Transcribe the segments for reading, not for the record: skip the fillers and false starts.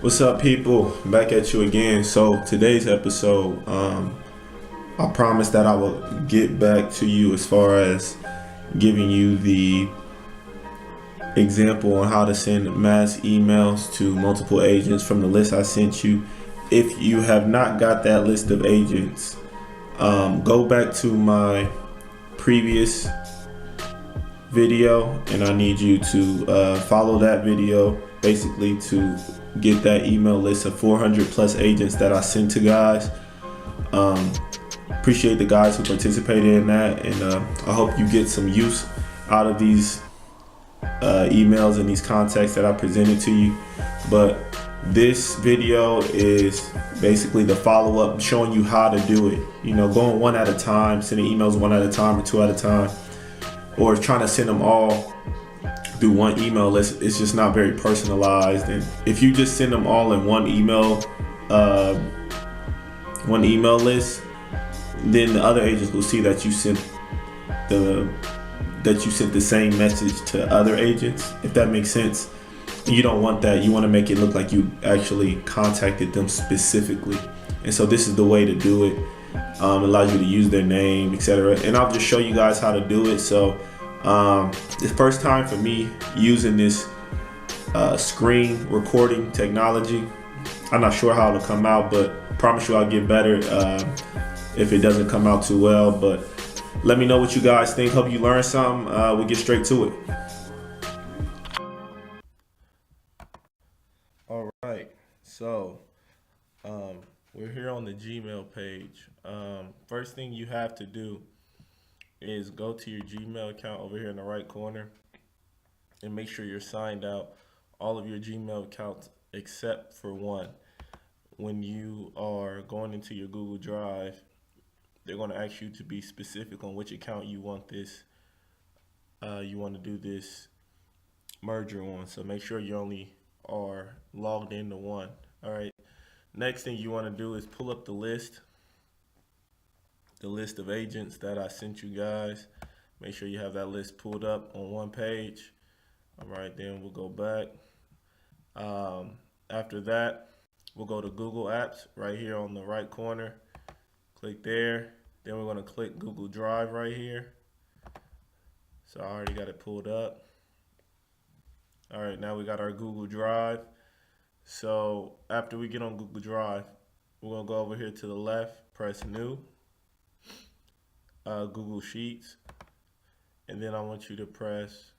What's up, people? Back at you again. So today's episode, I promised that I will get back to you as far as giving you the example on how to send mass emails to multiple agents from the list I sent you. If you have not got that list of agents, go back to my previous video, and I need you to follow that video basically to get that email list of 400 plus agents that I sent to guys. Appreciate the guys who participated in that, and I hope you get some use out of these emails and these contacts that I presented to you. But this video is basically the follow-up, showing you how to do it. You know, going one at a time, sending emails one at a time or two at a time, or trying to send them all through one email list. It's just not very personalized. And if you just send them all in one email list, then the other agents will see that you sent the same message to other agents, if that makes sense. You don't want that. You want to make it look like you actually contacted them specifically. And so this is the way to do it. Allows you to use their name, etc. And I'll just show you guys how to do it. So the first time for me using this screen recording technology. I'm not sure how it'll come out, but I promise you I'll get better if it doesn't come out too well. But let me know what you guys think. Hope you learned something. We'll get straight to it. All right, so we're here on the Gmail page. First thing you have to do is go to your Gmail account over here in the right corner and make sure you're signed out all of your Gmail accounts except for one. When you are going into your Google Drive, they're going to ask you to be specific on which account you want this, you want to do this merger on. So make sure you only are logged into one. All right. Next thing you want to do is pull up the list of agents that I sent you guys. Make sure you have that list pulled up on one page. All right, then we'll go back. After that, we'll go to Google Apps right here on the right corner. Click there. Then we're going to click Google Drive right here. So I already got it pulled up. All right, now we got our Google Drive. So after we get on Google Drive, we're going to go over here to the left, press New, Google Sheets, and then I want you to press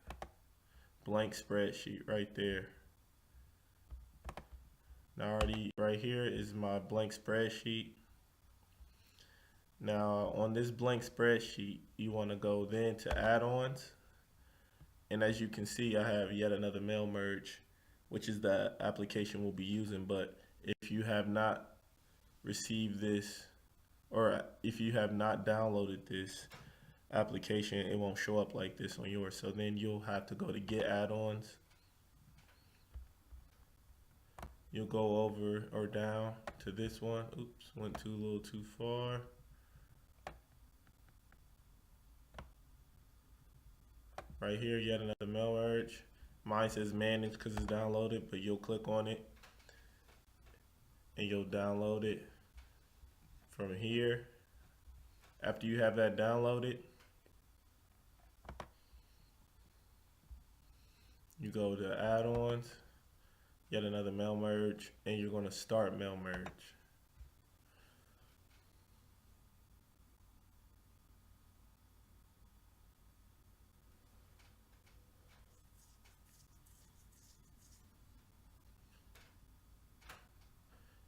blank spreadsheet right there. Now already right here is my blank spreadsheet. Now on this blank spreadsheet, you want to go then to add-ons. And as you can see, I have yet another mail merge, which is the application we'll be using. But if you have not received this, or if you have not downloaded this application, it won't show up like this on yours. So then you'll have to go to get add-ons. You'll go over or down to this one. Oops, went a little too far. Right here, yet another mail merge. Mine says manage because it's downloaded, but you'll click on it and you'll download it from here. After you have that downloaded, you go to add-ons, yet another mail merge, and you're going to start mail merge.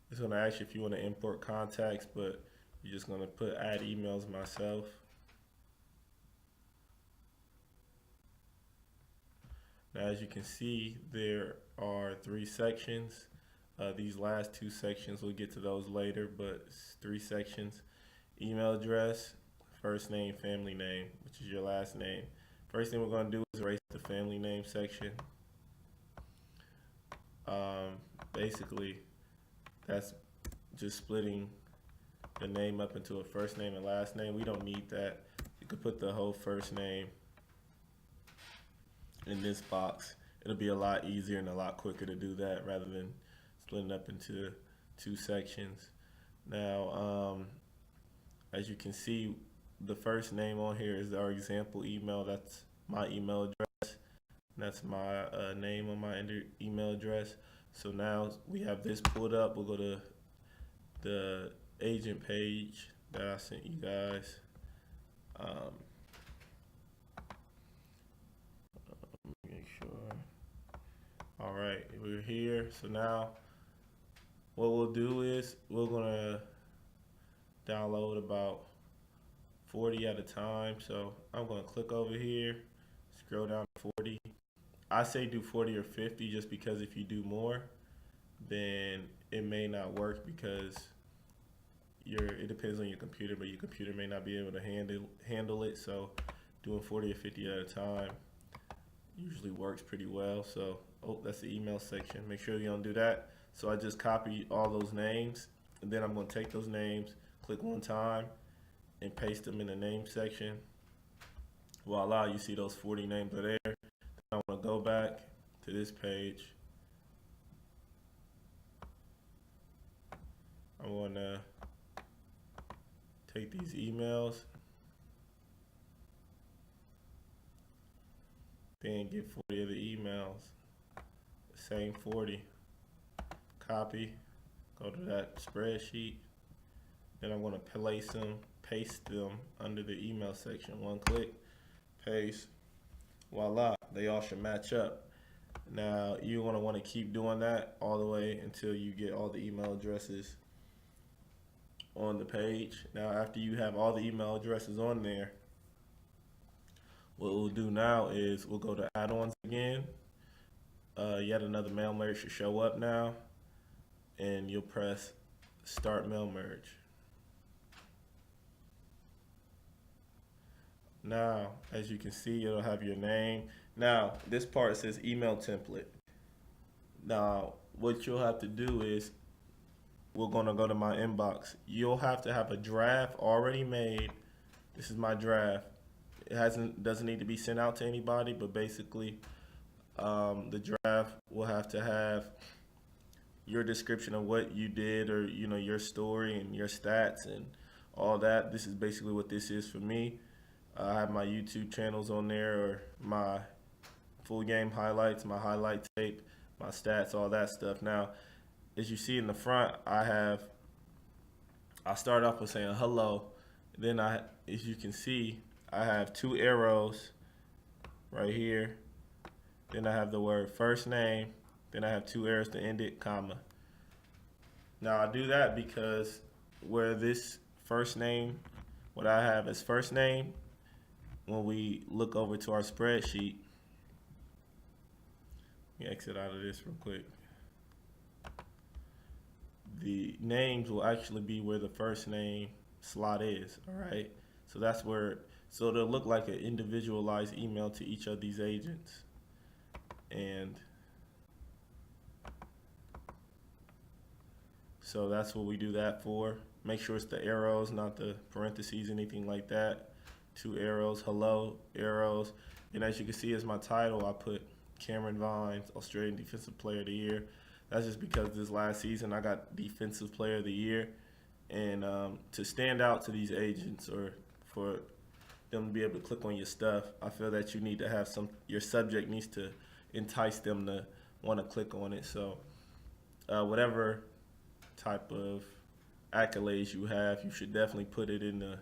It's going to ask you if you want to import contacts, but you're just going to put add emails myself. Now, as you can see, there are 3 sections. These last 2 sections, we'll get to those later, but it's 3 sections. Email address, first name, family name, which is your last name. First thing we're going to do is erase the family name section. Basically, that's just splitting the name up into a first name and last name. We don't need that. You could put the whole first name in this box. It'll be a lot easier and a lot quicker to do that rather than splitting up into two sections. Now, as you can see, the first name on here is our example email. That's my email address. That's my name on my email address. So now we have this pulled up. We'll go to the agent page that I sent you guys. Make sure. All right, we're here. So now what we'll do is we're gonna download about 40 at a time. So I'm gonna click over here, scroll down to 40. I say do 40 or 50 just because if you do more, then it may not work because it depends on your computer, but your computer may not be able to handle it. So doing 40 or 50 at a time usually works pretty well. So, oh, that's the email section. Make sure you don't do that. So I just copy all those names, and then I'm going to take those names, click one time, and paste them in the name section. Voila, you see those 40 names are there. Then I want to go back to this page. I want to take these emails, then get 40 of the emails, same 40, copy, go to that spreadsheet, then I'm going to paste them under the email section. One click, paste, voila, they all should match up. Now you're going to want to keep doing that all the way until you get all the email addresses on the page. Now after you have all the email addresses on there, what we'll do now is we'll go to add-ons again. Yet another mail merge should show up now, and you'll press start mail merge. Now as you can see, it'll have your name. Now this part says email template. Now what you'll have to do is we're going to go to my inbox. You'll have to have a draft already made. This is my draft. It doesn't need to be sent out to anybody, but basically the draft will have to have your description of what you did, or your story and your stats and all that. This is basically what this is for me. I have my YouTube channels on there, or my full game highlights, my highlight tape, my stats, all that stuff. Now as you see in the front, I start off with saying hello. Then as you can see, I have two arrows right here. Then I have the word first name. Then I have two arrows to end it, comma. Now I do that because where this first name, what I have as first name, when we look over to our spreadsheet, let me exit out of this real quick. The names will actually be where the first name slot is, all right? So that's where, so it'll look like an individualized email to each of these agents. And so that's what we do that for. Make sure it's the arrows, not the parentheses, anything like that. Two arrows, hello, arrows. And as you can see as my title, I put Cameron Vines, Australian Defensive Player of the Year. That's just because this last season I got Defensive Player of the Year. And to stand out to these agents, or for them to be able to click on your stuff, I feel that you need to have your subject needs to entice them to want to click on it. So whatever type of accolades you have, you should definitely put it in the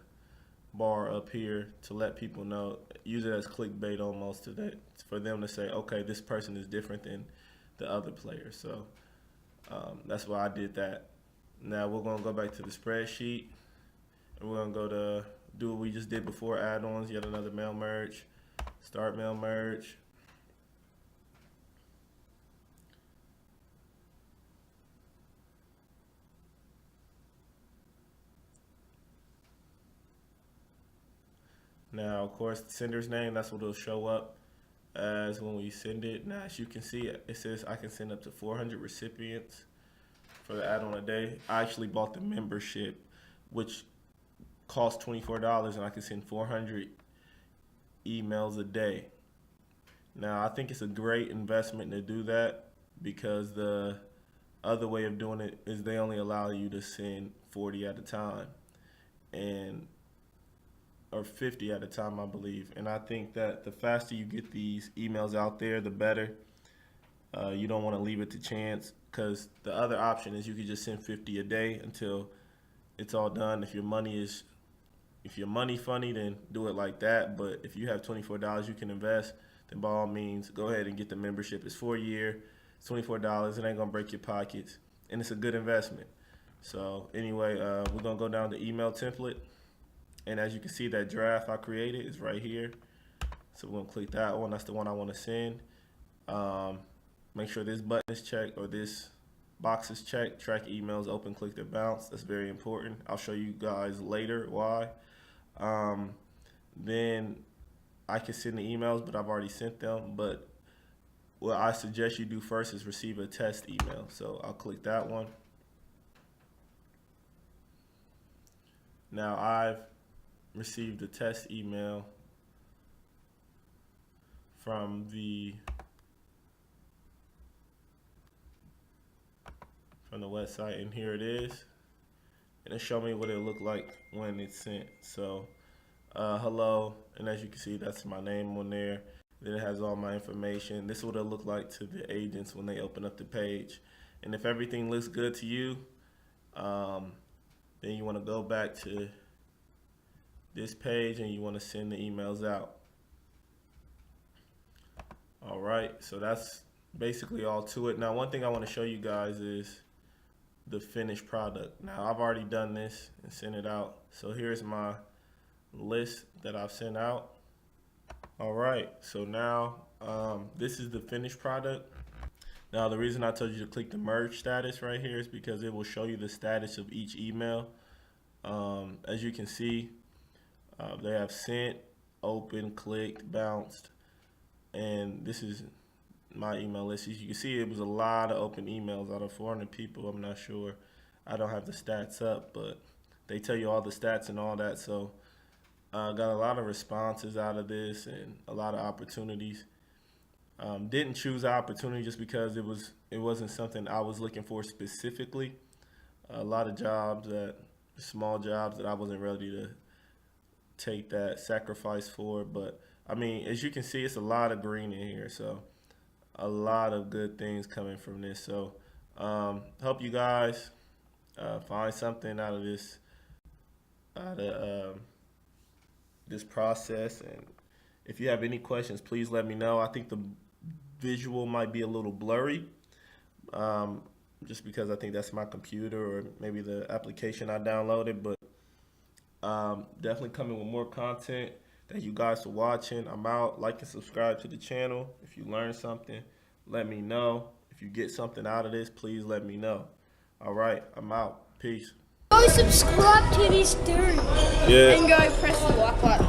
bar up here to let people know. Use it as clickbait almost, for them to say, okay, this person is different than the other players. So that's why I did that. Now we're going to go back to the spreadsheet, and we're going to go to do what we just did before, add-ons, yet another mail merge, start mail merge. Now, of course, the sender's name, that's what it'll show up as when we send it. Now, as you can see, it says I can send up to 400 recipients for the add-on a day. I actually bought the membership, which costs $24, and I can send 400 emails a day. Now, I think it's a great investment to do that because the other way of doing it is they only allow you to send 40 at a time, and or 50 at a time, I believe. And I think that the faster you get these emails out there, the better. You don't want to leave it to chance, because the other option is you could just send 50 a day until it's all done. If your money funny, then do it like that. But if you have $24 you can invest, then by all means go ahead and get the membership. It's 4 year, it's $24. It ain't gonna break your pockets, and it's a good investment. So anyway, we're gonna go down the email template, and as you can see, that draft I created is right here. So we're gonna click that one. That's the one I want to send. Make sure this button is checked, or this box is checked. Track emails, open, click to bounce. That's very important. I'll show you guys later why. Then I can send the emails, but I've already sent them. But what I suggest you do first is receive a test email. So I'll click that one. Now I've received a test email from the website, and here it is, and it showed me what it looked like when it's sent. So hello, and as you can see, that's my name on there. Then it has all my information. This is what it looked like to the agents when they open up the page. And if everything looks good to you, then you want to go back to this page and you want to send the emails out. All right, so that's basically all to it. Now, one thing I want to show you guys is the finished product. Now, I've already done this and sent it out. So here's my list that I've sent out. All right, so now this is the finished product. Now, the reason I told you to click the merge status right here is because it will show you the status of each email. As you can see, they have sent, open, clicked, bounced, and this is my email list. As you can see, it was a lot of open emails out of 400 people. I'm not sure. I don't have the stats up, but they tell you all the stats and all that. So I got a lot of responses out of this and a lot of opportunities. Didn't choose the opportunity just because it wasn't something I was looking for specifically. A lot of jobs, small jobs that I wasn't ready to take that sacrifice for. But I mean, as you can see, it's a lot of green in here, so a lot of good things coming from this. So help you guys find something out of this this process. And if you have any questions, please let me know. I think the visual might be a little blurry, just because I think that's my computer or maybe the application I downloaded. But definitely coming with more content. Thank you guys for watching. I'm out. Like and subscribe to the channel. If you learn something, let me know. If you get something out of this, please let me know. All right, I'm out. Peace. Go subscribe to this dude. Yeah. And go press the like button.